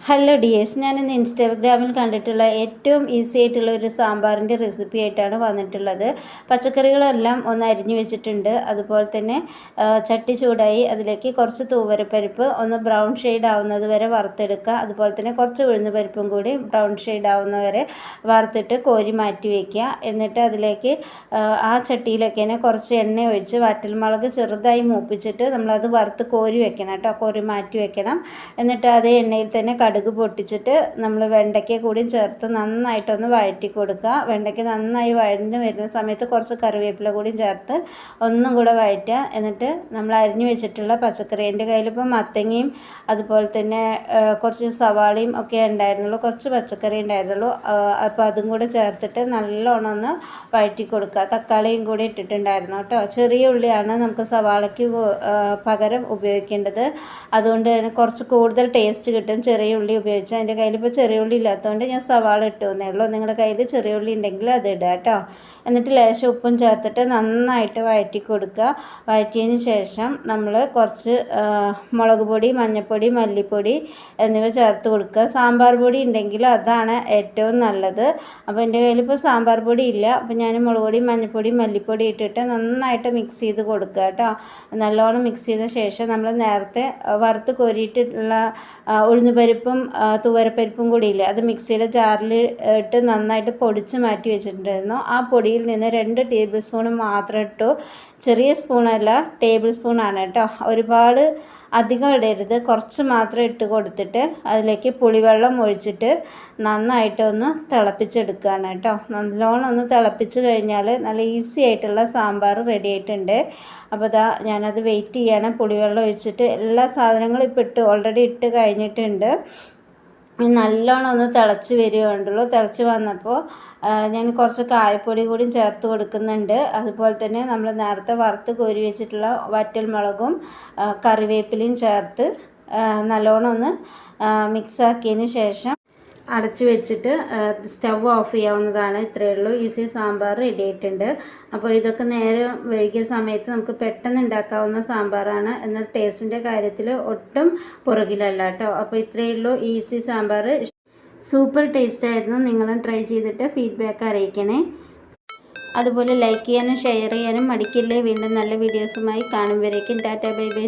Hello dears, ഞാനിന്ന് ഇൻസ്റ്റാഗ്രാമിൽ കണ്ടിട്ടുള്ള ഏറ്റവും ഈസി ആയിട്ടുള്ള ഒരു സാമ്പാറിൻ്റെ റെസിപ്പി ആയിട്ടാണ് വന്നിട്ടുള്ളത്. പച്ചക്കറികളെല്ലാം ഒന്ന് അരിഞ്ഞു വെച്ചിട്ടുണ്ട്. അതുപോലെ തന്നെ ചട്ടി ചൂടായി അതിലേക്ക് കുറച്ച് തൂവരപ്പരിപ്പ് ഒന്ന് ബ്രൗൺ ഷെയ്ഡ് ആവുന്നത് വരെ വറുത്തെടുക്കുക. അതുപോലെ തന്നെ കുറച്ച് ഉഴുന്ന് പരിപ്പും കൂടി ബ്രൗൺ ഷെയ്ഡ് ആവുന്ന വരെ വറുത്തിട്ട് കോരി മാറ്റി വയ്ക്കുക. എന്നിട്ട് അതിലേക്ക് ആ ചട്ടിയിലേക്ക് തന്നെ കുറച്ച് എണ്ണ ഒഴിച്ച് വറ്റൽമുളക് ചെറുതായി മൂപ്പിച്ചിട്ട് നമ്മളത് വറുത്ത് കോരി വെക്കണം കേട്ടോ, കോരി മാറ്റി വെക്കണം. എന്നിട്ട് അതേ എണ്ണയിൽ തന്നെ കടുക് പൊട്ടിച്ചിട്ട് നമ്മൾ വെണ്ടയ്ക്ക കൂടി ചേർത്ത് നന്നായിട്ടൊന്ന് വഴറ്റി കൊടുക്കുക. വെണ്ടയ്ക്ക നന്നായി വഴന്ന് വരുന്ന സമയത്ത് കുറച്ച് കറിവേപ്പില കൂടി ചേർത്ത് ഒന്നും കൂടെ വഴറ്റുക. എന്നിട്ട് നമ്മൾ അരിഞ്ഞു വെച്ചിട്ടുള്ള പച്ചക്കറി, എൻ്റെ കയ്യിലിപ്പോൾ മത്തങ്ങയും അതുപോലെ തന്നെ കുറച്ച് സവാളയും ഒക്കെ ഉണ്ടായിരുന്നുള്ളൂ, കുറച്ച് പച്ചക്കറി ഉണ്ടായിരുന്നുള്ളൂ. അപ്പോൾ അതും കൂടെ ചേർത്തിട്ട് നല്ലോണം ഒന്ന് വഴറ്റി കൊടുക്കുക. തക്കാളിയും കൂടി ഇട്ടിട്ടുണ്ടായിരുന്നു കേട്ടോ. ചെറിയ ഉള്ളിയാണ് നമുക്ക് സവാളയ്ക്ക് പകരം ഉപയോഗിക്കേണ്ടത്. അതുകൊണ്ട് തന്നെ കുറച്ച് കൂടുതൽ ടേസ്റ്റ് കിട്ടും ചെറിയ ഉള്ളി ഉപയോഗിച്ചാൽ. എൻ്റെ കയ്യിലിപ്പോൾ ചെറിയ ഉള്ളി ഇല്ലാത്തതുകൊണ്ട് ഞാൻ സവാള ഇട്ടു എന്നേ ഉള്ളൂ. നിങ്ങളുടെ കയ്യിൽ ചെറിയ ഉള്ളി ഉണ്ടെങ്കിൽ അത് ഇടുക കേട്ടോ. എന്നിട്ട് ലേശം ഉപ്പും ചേർത്തിട്ട് നന്നായിട്ട് വഴറ്റി കൊടുക്കുക. വഴറ്റിയതിന് ശേഷം നമ്മൾ കുറച്ച് മുളക് പൊടി, മഞ്ഞൾപ്പൊടി, മല്ലിപ്പൊടി എന്നിവ ചേർത്ത് കൊടുക്കുക. സാമ്പാർ പൊടി ഉണ്ടെങ്കിൽ അതാണ് ഏറ്റവും നല്ലത്. അപ്പോൾ എൻ്റെ കയ്യിലിപ്പോൾ സാമ്പാർ പൊടി ഇല്ല, അപ്പോൾ ഞാൻ മുളക് പൊടി, മഞ്ഞൾപ്പൊടി, മല്ലിപ്പൊടി ഇട്ടിട്ട് നന്നായിട്ട് മിക്സ് ചെയ്ത് കൊടുക്കുക കേട്ടോ. നല്ലോണം മിക്സ് ചെയ്ത ശേഷം നമ്മൾ നേരത്തെ വറുത്ത് കോരിയിട്ടുള്ള ഉഴുന്നുപരിപ്പും തുവരപ്പരിപ്പും കൂടി ഇല്ലേ, അത് മിക്സിയുടെ ജാറിൽ ഇട്ട് നന്നായിട്ട് പൊടിച്ച് മാറ്റി വെച്ചിട്ടുണ്ടായിരുന്നു. ആ പൊടിയിൽ നിന്ന് 2 ടേബിൾ സ്പൂൺ മാത്രം ഇട്ടു. ചെറിയ സ്പൂണല്ല, ടേബിൾ സ്പൂണാണ് കേട്ടോ. ഒരുപാട് അധികം ഇടരുത്, കുറച്ച് മാത്രം ഇട്ട് കൊടുത്തിട്ട് അതിലേക്ക് പുളിവെള്ളം ഒഴിച്ചിട്ട് നന്നായിട്ടൊന്ന് തിളപ്പിച്ചെടുക്കുകയാണ് കേട്ടോ. നല്ലോണം ഒന്ന് തിളപ്പിച്ച് കഴിഞ്ഞാൽ നല്ല ഈസി ആയിട്ടുള്ള സാമ്പാർ റെഡി ആയിട്ടുണ്ട്. അപ്പോൾ ഞാനത് വെയിറ്റ് ചെയ്യാണ്. പുളിവെള്ളം ഒഴിച്ചിട്ട് എല്ലാ സാധനങ്ങളും ഇപ്പോൾ ഓൾറെഡി ഇട്ട് കഴിഞ്ഞിട്ടുണ്ട്. നല്ലോണം ഒന്ന് തിളച്ച് വരികയുള്ളൂ. തിളച്ച് വന്നപ്പോൾ ഞാൻ കുറച്ച് കായപ്പൊടി കൂടി ചേർത്ത് കൊടുക്കുന്നുണ്ട്. അതുപോലെ തന്നെ നമ്മൾ നേരത്തെ വറുത്ത് കോരി വെച്ചിട്ടുള്ള വറ്റൽമുളകും കറിവേപ്പിലയും ചേർത്ത് നല്ലോണം ഒന്ന് മിക്സാക്കിയതിന് ശേഷം അടച്ച് വെച്ചിട്ട് സ്റ്റവ് ഓഫ് ചെയ്യാവുന്നതാണ്. ഇത്രയേ ഉള്ളൂ. ഈസി സാമ്പാർ റെഡി ആയിട്ടുണ്ട്. അപ്പോൾ ഇതൊക്കെ നേരം വൈകിയ സമയത്ത് നമുക്ക് പെട്ടെന്ന് ഉണ്ടാക്കാവുന്ന സാമ്പാറാണ്. എന്നാൽ ടേസ്റ്റിൻ്റെ കാര്യത്തിൽ ഒട്ടും പുറകിലല്ല കേട്ടോ. അപ്പോൾ ഇത്രയേ ഉള്ളൂ ഈസി സാമ്പാർ. സൂപ്പർ ടേസ്റ്റായിരുന്നു. നിങ്ങളും ട്രൈ ചെയ്തിട്ട് ഫീഡ്ബാക്ക് അറിയിക്കണേ. അതുപോലെ ലൈക്ക് ചെയ്യാനും ഷെയർ ചെയ്യാനും മടിക്കില്ലേ. വീണ്ടും നല്ല വീഡിയോസുമായി കാണും വരേക്കും ടാറ്റ ബൈ ബൈ.